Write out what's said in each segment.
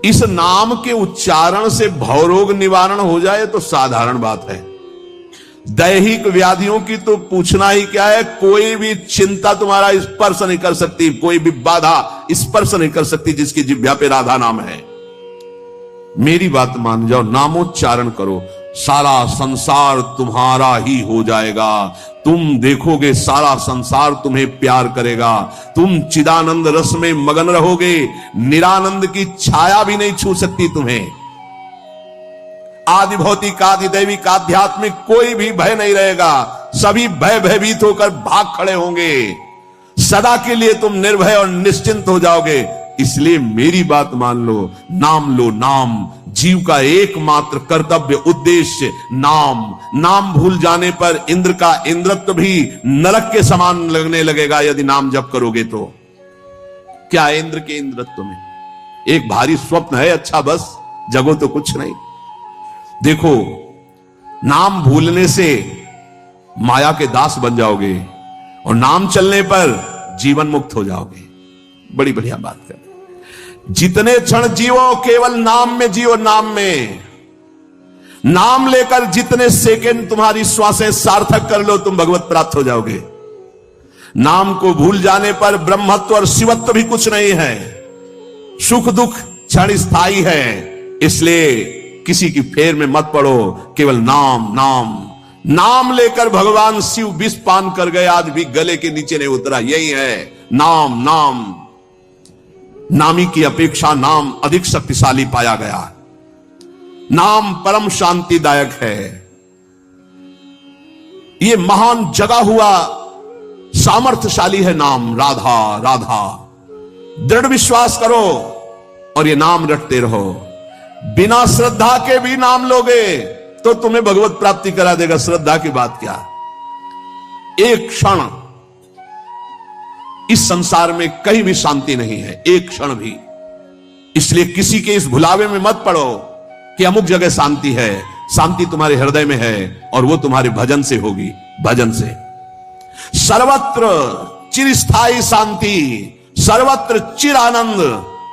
इस नाम के उच्चारण से भवरोग निवारण हो जाए तो साधारण बात है। दैहिक व्याधियों की तो पूछना ही क्या है। कोई भी चिंता तुम्हारा स्पर्श नहीं कर सकती, कोई भी बाधा स्पर्श नहीं कर सकती जिसकी जिह्वा पे राधा नाम है। मेरी बात मान जाओ, नामोच्चारण करो, सारा संसार तुम्हारा ही हो जाएगा। तुम देखोगे सारा संसार तुम्हें प्यार करेगा। तुम चिदानंद रस में मगन रहोगे, निरानंद की छाया भी नहीं छू सकती तुम्हें। आदि भौतिक, आदि दैविक, आध्यात्मिक कोई भी भय नहीं रहेगा। सभी भय भयभीत होकर भाग खड़े होंगे। सदा के लिए तुम निर्भय और निश्चिंत हो जाओगे। इसलिए मेरी बात मान लो, नाम लो। नाम जीव का एकमात्र कर्तव्य, उद्देश्य नाम। नाम भूल जाने पर इंद्र का इंद्रत्व भी नरक के समान लगने लगेगा यदि नाम जप करोगे तो। क्या है इंद्र के इंद्रत्व में? एक भारी स्वप्न है, अच्छा बस, जगो तो कुछ नहीं। देखो, नाम भूलने से माया के दास बन जाओगे और नाम चलने पर जीवन मुक्त हो जाओगे। बड़ी बढ़िया बात है। जितने क्षण जियो केवल नाम में जियो, नाम में। नाम लेकर जितने सेकंड तुम्हारी श्वासें सार्थक कर लो, तुम भगवत प्राप्त हो जाओगे। नाम को भूल जाने पर ब्रह्मत्व और शिवत्व भी कुछ नहीं है। सुख दुख क्षण स्थायी है। इसलिए किसी की फेर में मत पड़ो, केवल नाम नाम। नाम लेकर भगवान शिव विष पान कर गए, आज भी गले के नीचे नहीं उतरा। यही है नाम। नाम नामी की अपेक्षा नाम अधिक शक्तिशाली पाया गया। नाम परम शांतिदायक है। ये महान जगा हुआ सामर्थ्यशाली है नाम। राधा राधा, दृढ़ विश्वास करो और ये नाम रटते रहो। बिना श्रद्धा के भी नाम लोगे तो तुम्हें भगवत प्राप्ति करा देगा। श्रद्धा की बात क्या? एक क्षण इस संसार में कहीं भी शांति नहीं है, एक क्षण भी। इसलिए किसी के इस भुलावे में मत पड़ो कि अमुक जगह शांति है। शांति तुम्हारे हृदय में है और वो तुम्हारे भजन से होगी। भजन से सर्वत्र चिरस्थायी शांति, सर्वत्र चिर आनंद,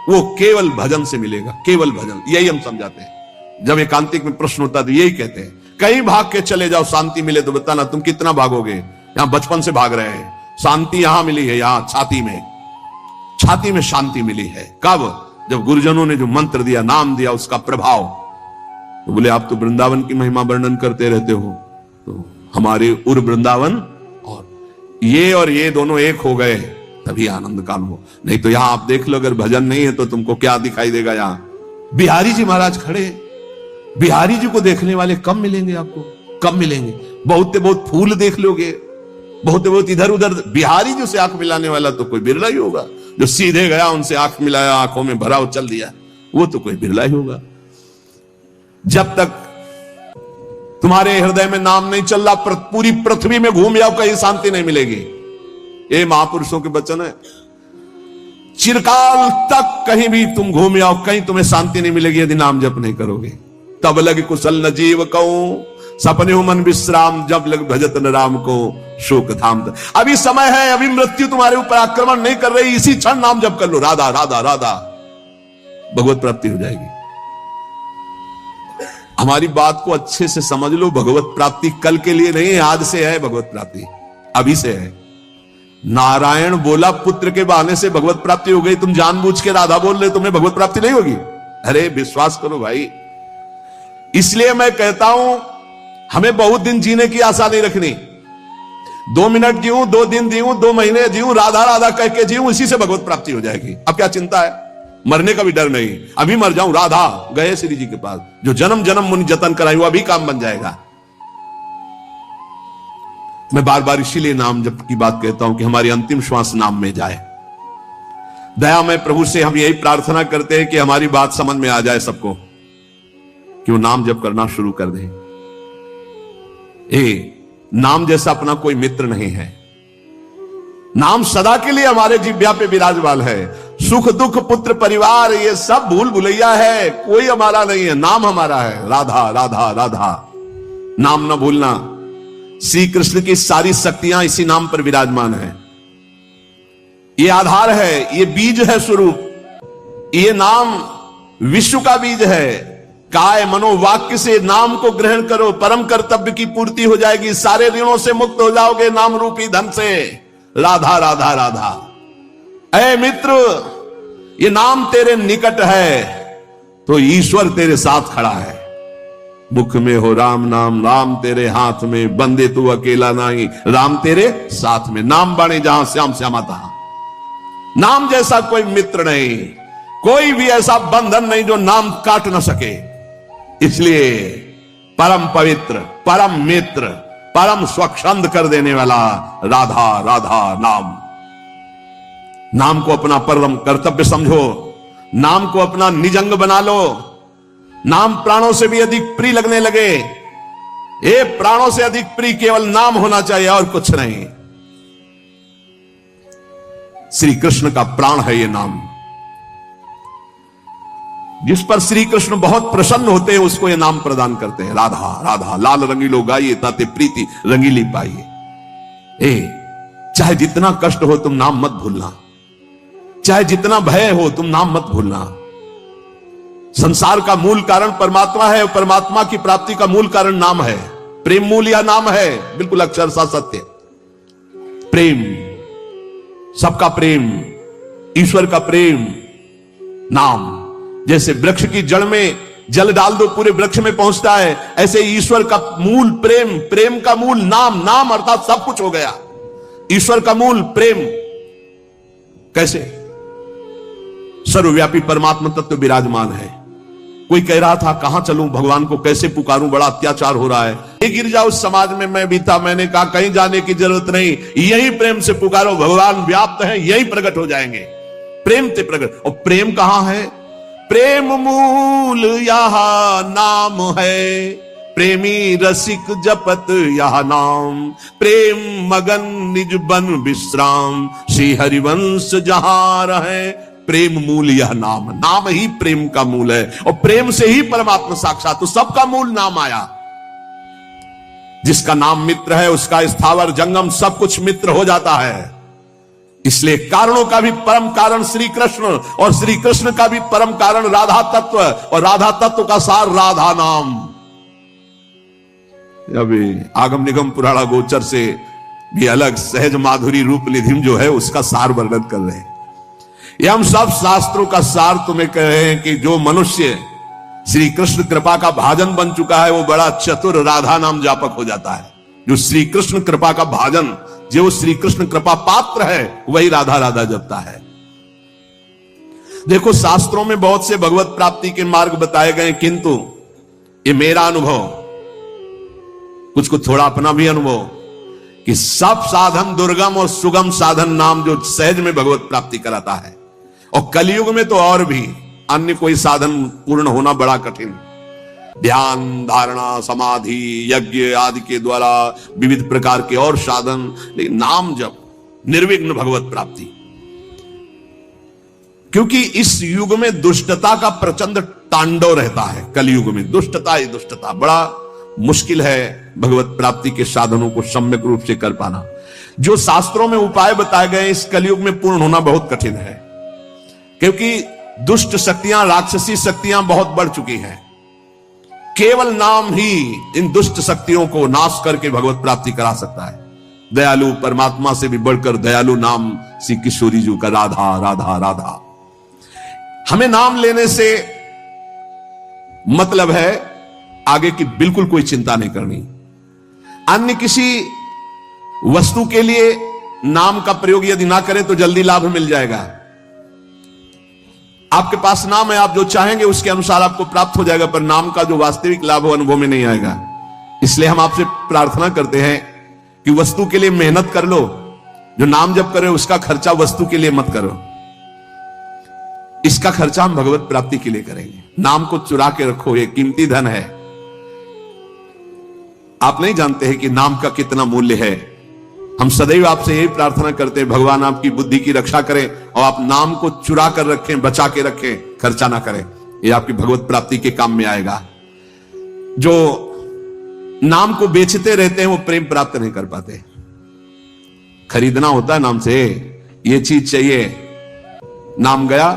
वो केवल भजन से मिलेगा। केवल भजन, यही हम समझाते हैं। जब एकांतिक में प्रश्न होता है तो यही कहते हैं, कहीं भाग के चले जाओ शांति मिले तो बताना तुम कितना भागोगे। यहां बचपन से भाग रहे हैं, शांति यहां मिली है, यहां छाती में शांति मिली है। कब? जब गुरुजनों ने जो मंत्र दिया, नाम दिया, उसका प्रभाव। तो बोले आप तो वृंदावन की महिमा वर्णन करते रहते हो, तो हमारे उर वृंदावन और ये दोनों एक हो गए तभी आनंद काल हो। नहीं तो यहां आप देख लो, अगर भजन नहीं है तो तुमको क्या दिखाई देगा। यहां बिहारी जी महाराज खड़े, बिहारी जी को देखने वाले कम मिलेंगे आपको, कम मिलेंगे। बहुत फूल देख लोगे, बहुत इधर उधर। बिहारी जी से आंख मिलाने वाला तो कोई बिरला ही होगा। जो सीधे गया उनसे आंख मिलाया, आंखों में भरा और चल दिया, वो तो कोई बिरला ही होगा। जब तक तुम्हारे हृदय में नाम नहीं चल रहा, पूरी पृथ्वी में घूम जाओ, कहीं शांति नहीं मिलेगी। ये महापुरुषों के वचन है। चिरकाल तक कहीं भी तुम घूम आओ, कहीं तुम्हें शांति नहीं मिलेगी यदि नाम जप नहीं करोगे। तब लग कुशल न जीव कहूं, सपने मन विश्राम, जब लग भजत न राम को शोक धाम। अभी समय है, अभी मृत्यु तुम्हारे ऊपर आक्रमण नहीं कर रही। इसी क्षण नाम जप कर लो, राधा राधा राधा, भगवत प्राप्ति हो जाएगी। हमारी बात को अच्छे से समझ लो। भगवत प्राप्ति कल के लिए नहीं है, आज से है। भगवत प्राप्ति अभी से है। नारायण बोला पुत्र के बहाने से भगवत प्राप्ति हो गई। तुम जानबूझ के राधा बोल रहे, तुम्हें भगवत प्राप्ति नहीं होगी? अरे विश्वास करो भाई। इसलिए मैं कहता हूं, हमें बहुत दिन जीने की आशा नहीं रखनी। 2 मिनट जीऊं, 2 दिन जीऊं, 2 महीने जीऊं, राधा राधा कह के जीऊं, इसी से भगवत प्राप्ति हो जाएगी। अब क्या चिंता है? मरने का भी डर नहीं। अभी मर जाऊं, राधा गए श्री जी के पास, जो जन्म जन्म मुनि जतन कराई, वो अभी काम बन जाएगा। मैं बार बार इसीलिए नाम जप की बात कहता हूं कि हमारी अंतिम श्वास नाम में जाए। दया में प्रभु से हम यही प्रार्थना करते हैं कि हमारी बात समझ में आ जाए सबको, कि वो नाम जप करना शुरू कर दे। नाम जैसा अपना कोई मित्र नहीं है। नाम सदा के लिए हमारे जिह्वा पे विराजमान है। सुख दुख पुत्र परिवार ये सब भूल भुलैया है, कोई हमारा नहीं है। नाम हमारा है। राधा राधा राधा, नाम ना भूलना। श्री कृष्ण की सारी शक्तियां इसी नाम पर विराजमान है। ये आधार है, ये बीज है, स्वरूप। ये नाम विश्व का बीज है। काय मनोवाक्य से नाम को ग्रहण करो, परम कर्तव्य की पूर्ति हो जाएगी, सारे ऋणों से मुक्त हो जाओगे नाम रूपी धन से। राधा राधा राधा। ऐ मित्र, ये नाम तेरे निकट है तो ईश्वर तेरे साथ खड़ा है। मुख में हो राम नाम, राम तेरे हाथ में, बंदे तू अकेला नहीं, राम तेरे साथ में। नाम बाणे जहां श्याम श्यामा तहां। नाम जैसा कोई मित्र नहीं, कोई भी ऐसा बंधन नहीं जो नाम काट न सके। इसलिए परम पवित्र, परम मित्र, परम स्वच्छंद कर देने वाला राधा राधा नाम। नाम को अपना परम कर्तव्य समझो, नाम को अपना निजंग बना लो। नाम प्राणों से भी अधिक प्रिय लगने लगे। ये प्राणों से अधिक प्रिय केवल नाम होना चाहिए और कुछ नहीं। श्री कृष्ण का प्राण है ये नाम। जिस पर श्री कृष्ण बहुत प्रसन्न होते हैं उसको ये नाम प्रदान करते हैं। राधा राधा लाल रंगीलो गाइए ताते प्रीति रंगीली पाइए। चाहे जितना कष्ट हो तुम नाम मत भूलना, चाहे जितना भय हो तुम नाम मत भूलना। संसार का मूल कारण परमात्मा है और परमात्मा की प्राप्ति का मूल कारण नाम है। प्रेम मूल या नाम है, बिल्कुल अक्षरशः सत्य। प्रेम, सबका प्रेम, ईश्वर का प्रेम, नाम। जैसे वृक्ष की जड़ में जल डाल दो पूरे वृक्ष में पहुंचता है, ऐसे ईश्वर का मूल प्रेम, प्रेम का मूल नाम। नाम अर्थात सब कुछ हो गया। ईश्वर का मूल प्रेम। कैसे? सर्वव्यापी परमात्मा तत्व विराजमान है। कोई कह रहा था कहां चलूं, भगवान को कैसे पुकारूं, बड़ा अत्याचार हो रहा है। ये गिर जाओ उस समाज में मैं भी था, मैंने कहा कहीं जाने की जरूरत नहीं, यही प्रेम से पुकारो, भगवान व्याप्त है, यही प्रकट हो जाएंगे। प्रेम से प्रकट। और प्रेम कहां है? प्रेम मूल यह नाम है, प्रेमी रसिक जपत यह नाम। प्रेम मगन निज बन विश्राम, श्री हरिवंश जहां रहे। प्रेम मूल यह नाम। नाम ही प्रेम का मूल है और प्रेम से ही परमात्मा साक्षात। तो सबका मूल नाम आया। जिसका नाम मित्र है उसका स्थावर जंगम सब कुछ मित्र हो जाता है। इसलिए कारणों का भी परम कारण श्री कृष्ण और श्री कृष्ण का भी परम कारण राधा तत्व और राधा तत्व का सार राधा नाम। अभी आगम निगम पुराणा गोचर से भी अलग सहज माधुरी रूप निधिम जो है उसका सार वर्णन कर रहे हैं। ये हम सब शास्त्रों का सार तुम्हें कह रहे हैं कि जो मनुष्य श्री कृष्ण कृपा का भाजन बन चुका है वो बड़ा चतुर राधा नाम जापक हो जाता है। जो श्री कृष्ण कृपा का भाजन, जो श्री कृष्ण कृपा पात्र है, वही राधा राधा जपता है। देखो शास्त्रों में बहुत से भगवत प्राप्ति के मार्ग बताए गए, किंतु ये मेरा अनुभव, कुछ कुछ थोड़ा अपना भी अनुभव, कि सब साधन दुर्गम और सुगम साधन नाम जो सहज में भगवत प्राप्ति कराता है। और कलयुग में तो और भी अन्य कोई साधन पूर्ण होना बड़ा कठिन। ध्यान, धारणा, समाधि, यज्ञ आदि के द्वारा विविध प्रकार के और साधन, लेकिन नाम जप, निर्विघ्न भगवत प्राप्ति। क्योंकि इस युग में दुष्टता का प्रचंड तांडव रहता है। कलयुग में दुष्टता ही दुष्टता, बड़ा मुश्किल है भगवत प्राप्ति के साधनों को सम्यक रूप से कर पाना। जो शास्त्रों में उपाय बताए गए इस कलयुग में पूर्ण होना बहुत कठिन है, क्योंकि दुष्ट शक्तियां, राक्षसी शक्तियां बहुत बढ़ चुकी हैं। केवल नाम ही इन दुष्ट शक्तियों को नाश करके भगवत प्राप्ति करा सकता है। दयालु परमात्मा से भी बढ़कर दयालु नाम श्री किशोरी जी का राधा राधा राधा। हमें नाम लेने से मतलब है आगे की बिल्कुल कोई चिंता नहीं करनी। अन्य किसी वस्तु के लिए नाम का प्रयोग यदि ना करें तो जल्दी लाभ मिल जाएगा। आपके पास नाम है, आप जो चाहेंगे उसके अनुसार आपको प्राप्त हो जाएगा, पर नाम का जो वास्तविक लाभ हो अनुभव में नहीं आएगा। इसलिए हम आपसे प्रार्थना करते हैं कि वस्तु के लिए मेहनत कर लो, जो नाम जप करे उसका खर्चा वस्तु के लिए मत करो। इसका खर्चा हम भगवत प्राप्ति के लिए करेंगे। नाम को चुरा के रखो, ये कीमती धन है। आप नहीं जानते हैं कि नाम का कितना मूल्य है। हम सदैव आपसे यही प्रार्थना करते हैं, भगवान आपकी बुद्धि की रक्षा करें और आप नाम को चुरा कर रखें, बचा के रखें, खर्चा ना करें। ये आपकी भगवत प्राप्ति के काम में आएगा। जो नाम को बेचते रहते हैं वो प्रेम प्राप्त नहीं कर पाते। खरीदना होता है नाम से, ये चीज चाहिए, नाम गया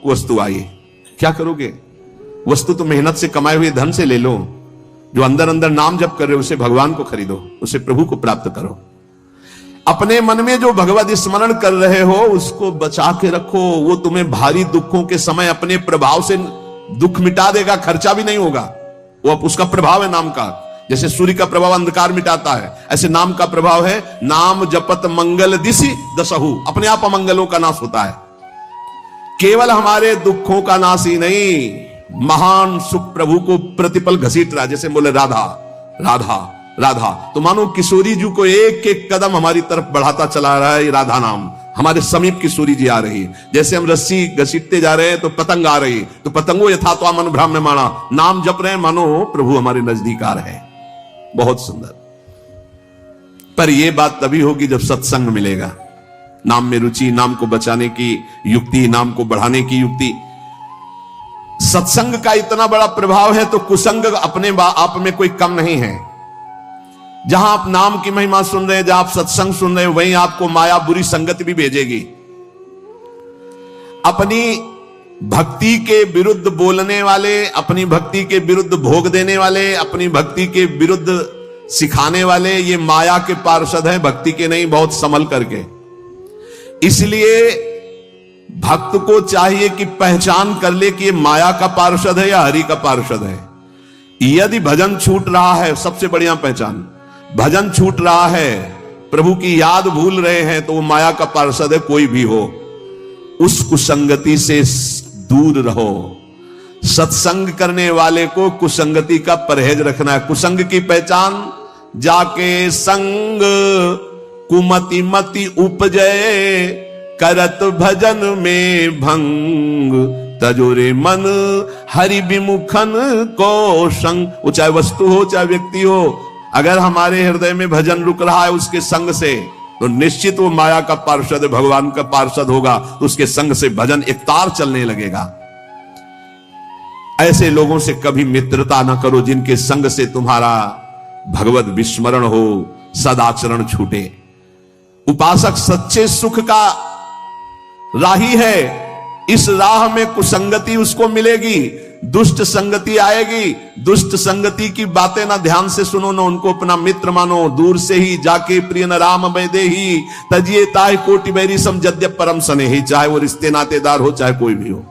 वस्तु आई, क्या करोगे? वस्तु तो मेहनत से कमाए हुए धन से ले लो। जो अंदर अंदर नाम जप कर रहे हो, उसे भगवान को खरीदो, उसे प्रभु को प्राप्त करो। अपने मन में जो भगवत स्मरण कर रहे हो उसको बचा के रखो। वो तुम्हें भारी दुखों के समय अपने प्रभाव से दुख मिटा देगा, खर्चा भी नहीं होगा। वो उसका प्रभाव है नाम का। जैसे सूर्य का प्रभाव अंधकार मिटाता है, ऐसे नाम का प्रभाव है। नाम जपत मंगल दिशि दसहु, अपने आप अमंगलों का नाश होता है। केवल हमारे दुखों का नाश ही नहीं, महान सुख प्रभु को प्रतिपल घसीट रहा। जैसे बोले राधा राधा राधा, तो मानो किशोरी जी को एक एक कदम हमारी तरफ बढ़ाता चला रहा है। राधा नाम हमारे समीप किशोरी जी आ रही है। जैसे हम रस्सी घसीटते जा रहे हैं तो पतंग आ रही, तो पतंगो यथा तो मन भ्राम में माना, नाम जप रहे हैं, मानो प्रभु हमारे नजदीक आ रहे हैं। बहुत सुंदर। पर यह बात तभी होगी जब सत्संग मिलेगा। नाम में रुचि, नाम को बचाने की युक्ति, नाम को बढ़ाने की युक्ति। सत्संग का इतना बड़ा प्रभाव है तो कुसंग अपने आप में कोई कम नहीं है। जहां आप नाम की महिमा सुन रहे हैं, जहां आप सत्संग सुन रहे हैं, वहीं आपको माया बुरी संगति भी भेजेगी। अपनी भक्ति के विरुद्ध बोलने वाले, अपनी भक्ति के विरुद्ध भोग देने वाले, अपनी भक्ति के विरुद्ध सिखाने वाले, ये माया के पार्षद हैं, भक्ति के नहीं। बहुत संभल करके। इसलिए भक्त को चाहिए कि पहचान कर ले कि ये माया का पार्षद है या हरि का पार्षद है। यदि भजन छूट रहा है, सबसे बढ़िया पहचान, भजन छूट रहा है, प्रभु की याद भूल रहे हैं, तो वो माया का पार्षद है। कोई भी हो, उस कुसंगति से दूर रहो। सत्संग करने वाले को कुसंगति का परहेज रखना है। कुसंग की पहचान, जाके संग कुमति मति उपजय, करत भजन में भंग, तजोरे मन हरि विमुखन को संग। वो चाहे वस्तु हो चाहे व्यक्ति हो, अगर हमारे हृदय में भजन रुक रहा है उसके संग से, तो निश्चित वो माया का पार्षद भगवान का पार्षद होगा। तो उसके संग से भजन एक तार चलने लगेगा। ऐसे लोगों से कभी मित्रता ना करो जिनके संग से तुम्हारा भगवत विस्मरण हो, सदाचरण छूटे। उपासक सच्चे सुख का राही है। इस राह में कुसंगति उसको मिलेगी, दुष्ट संगति आएगी। दुष्ट संगति की बातें ना ध्यान से सुनो, ना उनको अपना मित्र मानो। दूर से ही जाके प्रिय न राम वैदे ही, तजिए ताय कोटि बैरी सम जद्यप परम सने ही। चाहे वो रिश्ते नातेदार हो, चाहे कोई भी हो।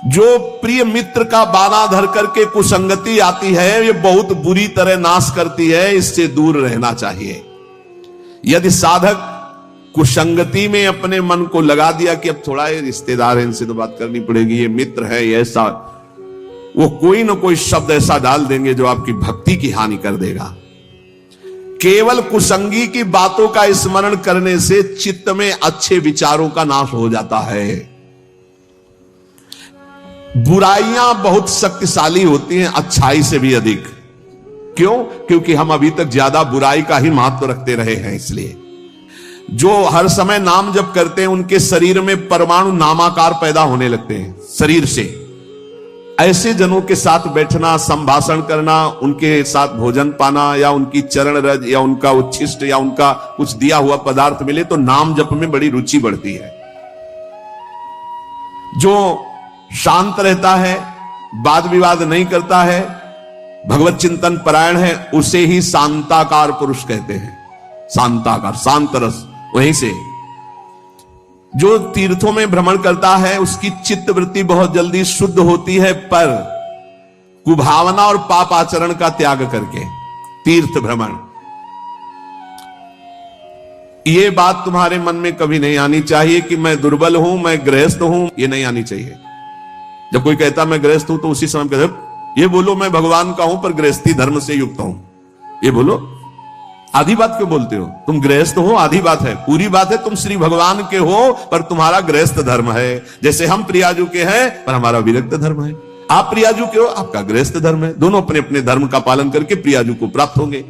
जो प्रिय मित्र का बाना धर करके कुसंगति आती है, ये बहुत बुरी तरह नाश करती है। इससे दूर रहना चाहिए। यदि साधक कुसंगति में अपने मन को लगा दिया कि अब थोड़ा ये रिश्तेदार है, इनसे तो बात करनी पड़ेगी, ये मित्र है, ये ऐसा, वो कोई ना कोई शब्द ऐसा डाल देंगे जो आपकी भक्ति की हानि कर देगा। केवल कुसंगी की बातों का स्मरण करने से चित्त में अच्छे विचारों का नाश हो जाता है। बुराइयां बहुत शक्तिशाली होती हैं अच्छाई से भी अधिक। क्यों? क्योंकि हम अभी तक ज्यादा बुराई का ही महत्व रखते रहे हैं। इसलिए जो हर समय नाम जप करते हैं, उनके शरीर में परमाणु नामाकार पैदा होने लगते हैं शरीर से। ऐसे जनों के साथ बैठना, संभाषण करना, उनके साथ भोजन पाना, या उनकी चरण रज या उनका उच्छिष्ट या उनका कुछ दिया हुआ पदार्थ मिले, तो नाम जप में बड़ी रुचि बढ़ती है। जो शांत रहता है, वाद विवाद नहीं करता है, भगवत चिंतन परायण है, उसे ही शांताकार पुरुष कहते हैं। शांताकार, शांत रस। वहीं से जो तीर्थों में भ्रमण करता है, उसकी चित्त वृत्ति बहुत जल्दी शुद्ध होती है, पर कुभावना और पाप आचरण का त्याग करके तीर्थ भ्रमण। यह बात तुम्हारे मन में कभी नहीं आनी चाहिए कि मैं दुर्बल हूं, मैं गृहस्थ हूं, यह नहीं आनी चाहिए। जब कोई कहता मैं गृहस्थ हूं, तो उसी समय कहते ये बोलो मैं भगवान का हूं पर गृहस्थी धर्म से युक्त हूं। ये बोलो, आधी बात क्यों बोलते हो? तुम गृहस्थ हो, आधी बात है। पूरी बात है तुम श्री भगवान के हो पर तुम्हारा गृहस्थ धर्म है। जैसे हम प्रियाजू के हैं पर हमारा विरक्त धर्म है। आप प्रियाजू के हो, आपका गृहस्थ धर्म है। दोनों अपने अपने धर्म का पालन करके प्रियाजू को प्राप्त होंगे।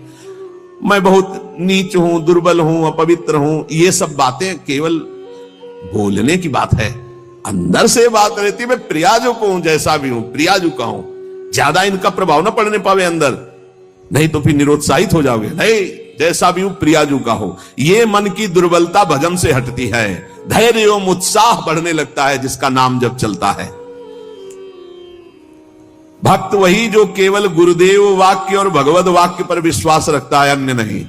मैं बहुत नीच हूं, दुर्बल हूं, अपवित्र हूं, ये सब बातें केवल बोलने की बात है। अंदर से बात रहती है मैं प्रियाजू को हूं, जैसा भी हूं प्रियाजू का हूं। ज्यादा इनका प्रभाव ना पड़ने पावे अंदर, नहीं तो फिर निरुत्साहित हो जाओगे। नहीं, जैसा भी हूं प्रियाजू का हो। ये मन की दुर्बलता भजन से हटती है। धैर्य एवं उत्साह बढ़ने लगता है जिसका नाम जब चलता है। भक्त वही जो केवल गुरुदेव वाक्य और भगवत वाक्य पर विश्वास रखता है, अन्य नहीं।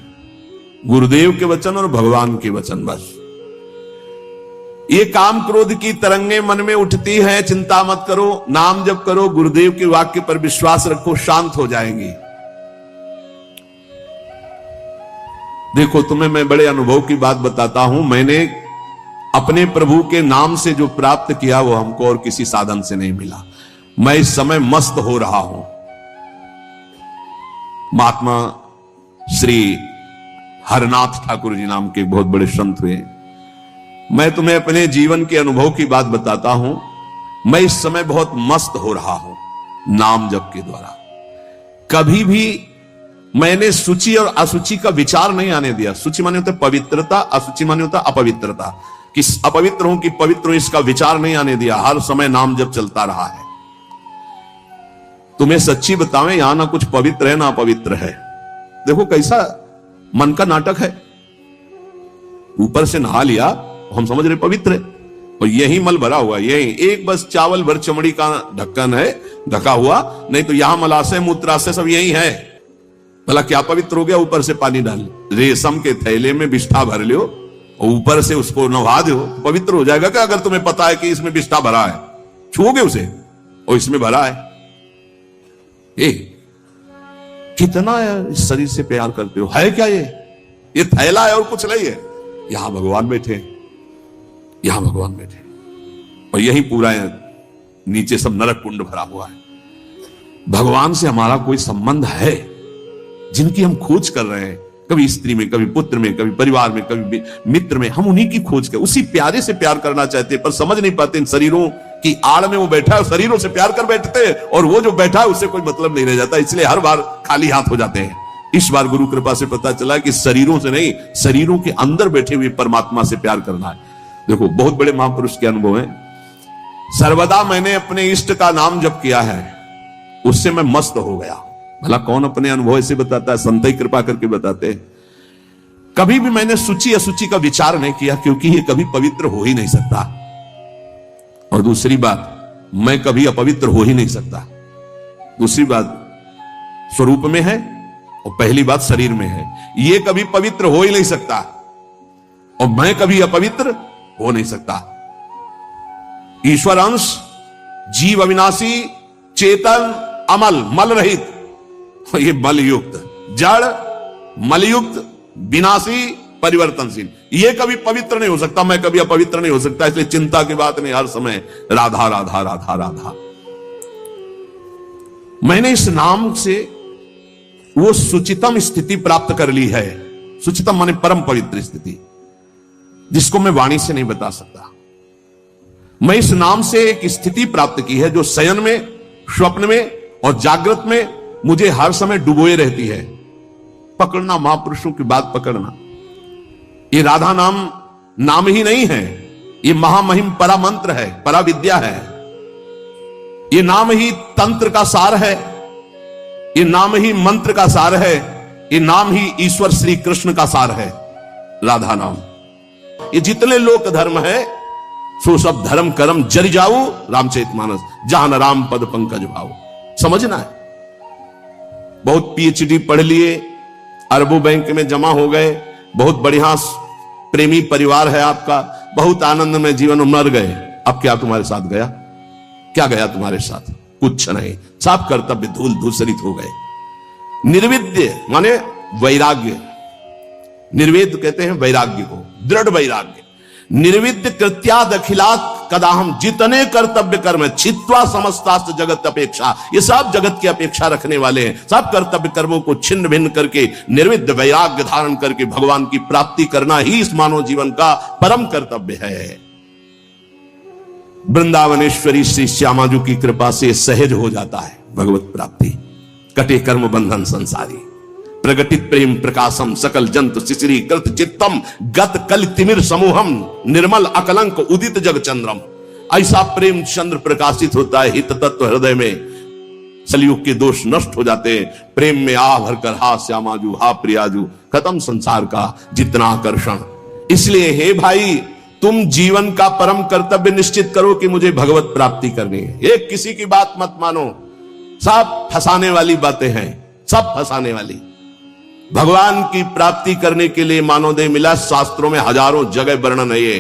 गुरुदेव के वचन और भगवान के वचन बस। ये काम क्रोध की तरंगे मन में उठती हैं, चिंता मत करो, नाम जप करो, गुरुदेव के वाक्य पर विश्वास रखो, शांत हो जाएंगी। देखो तुम्हें मैं बड़े अनुभव की बात बताता हूं। मैंने अपने प्रभु के नाम से जो प्राप्त किया वो हमको और किसी साधन से नहीं मिला। मैं इस समय मस्त हो रहा हूं। महात्मा श्री हरनाथ ठाकुर जी नाम के एक बहुत बड़े संत हुए। मैं तुम्हें अपने जीवन के अनुभव की बात बताता हूं। मैं इस समय बहुत मस्त हो रहा हूं नाम जप के द्वारा। कभी भी मैंने सूचि और असुचि का विचार नहीं आने दिया। सूचि माने होता है पवित्रता, असुचि माने होता अपवित्रता, कि अपवित्र हूं कि पवित्र हूं, इसका विचार नहीं आने दिया। हर समय नाम जप चलता रहा है। तुम्हें सच्ची बतावें, यहां ना कुछ पवित्र है ना अपवित्र है। देखो कैसा मन का नाटक है। ऊपर से नहा लिया, हम समझ रहे पवित्र है, और यही मल भरा हुआ, यही एक बस चावल भर चमड़ी का ढक्कन है ढका हुआ, नहीं तो यहां मलाशय मूत्राशय सब यही है। भला क्या पवित्र हो गया? ऊपर से पानी डाल, रेशम के थैले में बिष्ठा भर लियो और ऊपर से उसको नहा दो, पवित्र हो जाएगा क्या? अगर तुम्हें पता है कि इसमें बिष्ठा भरा है, छुओगे उसे और इसमें भरा है। कितना इस शरीर से प्यार करते हो, है क्या ये थैला है और कुछ नहीं है। यहां भगवान बैठे, यहां भगवान बैठे, और यही पूरा नीचे सब नरक कुंड भरा हुआ है। भगवान से हमारा कोई संबंध है? जिनकी हम खोज कर रहे हैं, कभी स्त्री में, कभी पुत्र में, कभी परिवार में, कभी मित्र में, हम उन्हीं की खोज कर, उसी प्यारे से प्यार करना चाहते हैं, पर समझ नहीं पाते इन शरीरों की आड़ में वो बैठा है, शरीरों से प्यार कर बैठते हैं, और वो जो बैठा है उससे कोई मतलब नहीं रह जाता, इसलिए हर बार खाली हाथ हो जाते हैं। इस बार गुरु कृपा से पता चला कि शरीरों से नहीं, शरीरों के अंदर बैठे हुए परमात्मा से प्यार करना है। देखो बहुत बड़े महापुरुष के अनुभव हैं। सर्वदा मैंने अपने इष्ट का नाम जप किया है, उससे मैं मस्त हो गया। भला कौन अपने अनुभव से बताता है? संत ही कृपा करके बताते हैं। कभी भी मैंने सूची असुचि का विचार नहीं किया, क्योंकि ये कभी पवित्र हो ही नहीं सकता। और दूसरी बात, मैं कभी अपवित्र हो ही नहीं सकता। दूसरी बात स्वरूप में है, और पहली बात शरीर में है। ये कभी पवित्र हो ही नहीं सकता, और मैं कभी अपवित्र हो नहीं सकता। ईश्वर अंश, जीव अविनाशी, चेतन, अमल, मल रहित, ये मल युक्त, जड़, मलयुक्त, विनाशी, परिवर्तनशील, ये कभी पवित्र नहीं हो सकता। मैं कभी अपवित्र नहीं हो सकता। इसलिए चिंता की बात नहीं, हर समय राधा राधा राधा राधा। मैंने इस नाम से वो सुचितम स्थिति प्राप्त कर ली है। सुचितम माने परम पवित्र स्थिति, जिसको मैं वाणी से नहीं बता सकता। मैं इस नाम से एक स्थिति प्राप्त की है जो शयन में, स्वप्न में और जागृत में मुझे हर समय डुबोए रहती है। पकड़ना, महापुरुषों की बात पकड़ना। ये राधा नाम नाम ही नहीं है, ये महामहिम परा मंत्र है, परा विद्या है। ये नाम ही तंत्र का सार है, ये नाम ही मंत्र का सार है, ये नाम ही ईश्वर श्री कृष्ण का सार है, राधा नाम। ये जितने लोक धर्म है सो सब धर्म कर्म जरि जाऊ रामचरितमानस, जहां न राम पद पंकज भाव। समझना है। बहुत पीएचडी पढ़ लिए, अरबों बैंक में जमा हो गए, बहुत बढ़िया प्रेमी परिवार है आपका, बहुत आनंद में जीवन में मर गए। अब क्या तुम्हारे साथ गया? क्या गया तुम्हारे साथ? कुछ नहीं। सब कर्तव्य धूल धूसरित हो गए। निर्विद्य माने वैराग्य, निर्वेद कहते हैं वैराग्य को, दृढ़ वैराग्य। निर्विद्य कृत्याद अखिलात कदाहम, जितने कर्तव्य कर्म छित्वा समस्तास्त जगत अपेक्षा, ये सब जगत की अपेक्षा रखने वाले हैं। सब कर्तव्य कर्मों को छिन्न भिन्न करके निर्विद्य वैराग्य धारण करके भगवान की प्राप्ति करना ही इस मानव जीवन का परम कर्तव्य है। वृंदावनेश्वरी श्री श्यामाजू की कृपा से सहज हो जाता है भगवत प्राप्ति। कटे कर्म बंधन संसारी, प्रगटित प्रेम प्रकाशम, सकल जंतु शिशिरी कृत चित्तम, गत कल तिमिर समूहम, निर्मल अकलंक उदित जग चंद्रम। ऐसा प्रेम चंद्र प्रकाशित होता है हित तत्व हृदय में। सलयुग के दोष नष्ट हो जाते हैं। प्रेम में आ भरकर हा श्यामाजू, हा प्रियाजू, खत्म संसार का जितना आकर्षण। इसलिए हे भाई, तुम जीवन का परम कर्तव्य निश्चित करो कि मुझे भगवत प्राप्ति करनी है। ये किसी की बात मत मानो, सब फंसाने वाली बातें हैं, सब फंसाने वाली। भगवान की प्राप्ति करने के लिए मानवदेह मिला, शास्त्रों में हजारों जगह वर्णन है ये।